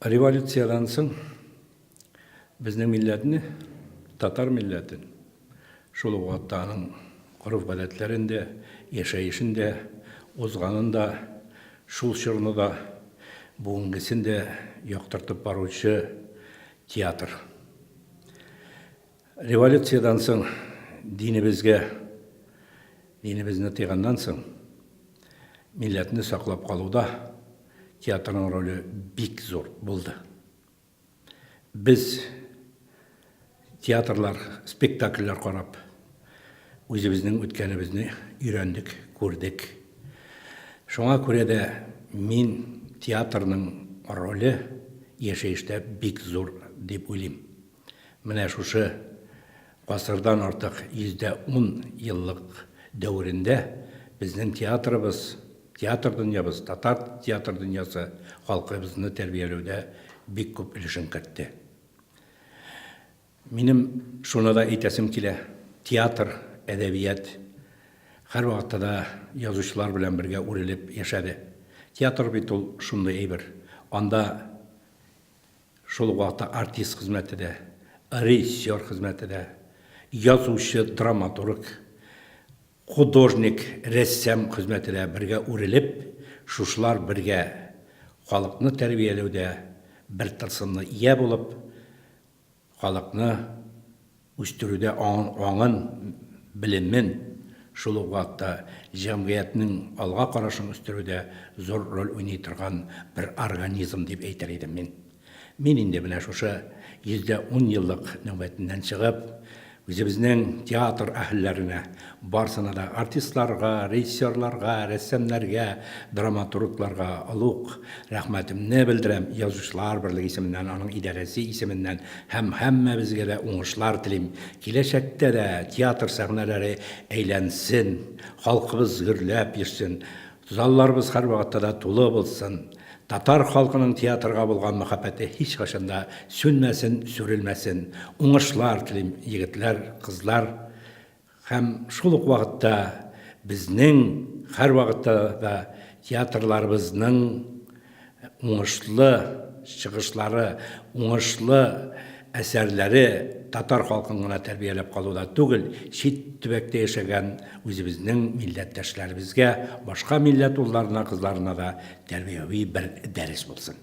Революциядан соң біздің милләтіне, татар милләтін, шул уақыттаның ғұрып-ғадәтләрендә, яшәешендә, узганында, шул чорны да, бүгенгесендә яктыртып баручы театр. Революциядан соң динебезне тыйганнан соң милләтне саклап калуда театрның ролі бик зор болды. Біз театрлар, спектакльләр карап, үзебезнең үткәнебезне өйрәндек, күрдек. Шуңа күрә дә мин театрның ролі яшәештә бик зур дип уйлыйм. Менә шушы гасырдан артык 110 еллык дәверендә безнең театрыбыз, театр дөньябыз, татар театр дөньясы халкыбызны тәрбияләүдә бик күп өлешен кертте. Минем шуны да әйтәсем килә, театр, әдәбият һәр вакытта да язучылар белән бергә үрелеп яшәде. Театр бит ул шундый әйбер. Анда шул вакытта артист хезмәте дә, режиссер хезмәте дә, язучы, драматург, художник, рәссам хезмәте дә бергә үрелеп, шушлар бергә халыкны тәрбияләүдә бер тылсымны ия булып, халыкны үстерүдә аңын, белемен, шул вакытта җәмгыятьнең алга карашын үстерүдә зур роль уйный торган бер организм дип әйтер идем мин. Мин инде менә шушы 110 еллык нәүбәтеннән чыгып, үзебезнең театр әһелләренә, барсына да артистларга, режиссерларга, рәссамнарга, драматургларга алук рәхмәтемне белдерәм. Язучылар берлеге исеменнән, аның идарәсе исеменнән һәм һәммәбезгә дә уңышлар телим. Киләчәктә дә театр сәхнәләре әйләнсен, халкыбыз гөрләп йөрсен, залларыбыз һәр вакытта да тулы булсын. Татар халкының театрга булган мәхәббәте һич кашанда сүнмәсен, сүрелмәсен. Уңышлар телим, егетләр, кызлар. Һәм шул ук вакытта безнең һәр вакытта да театрларыбызның уңышлы чыгышлары, уңышлы әсәрләре татар халкын гына тәрбияләп калуда түгел, чит төбәктә яшәгән үзебезнең милләттәшләребезгә, башка милләт улларына, кызларына да тәрбияви бер дәрес булсын.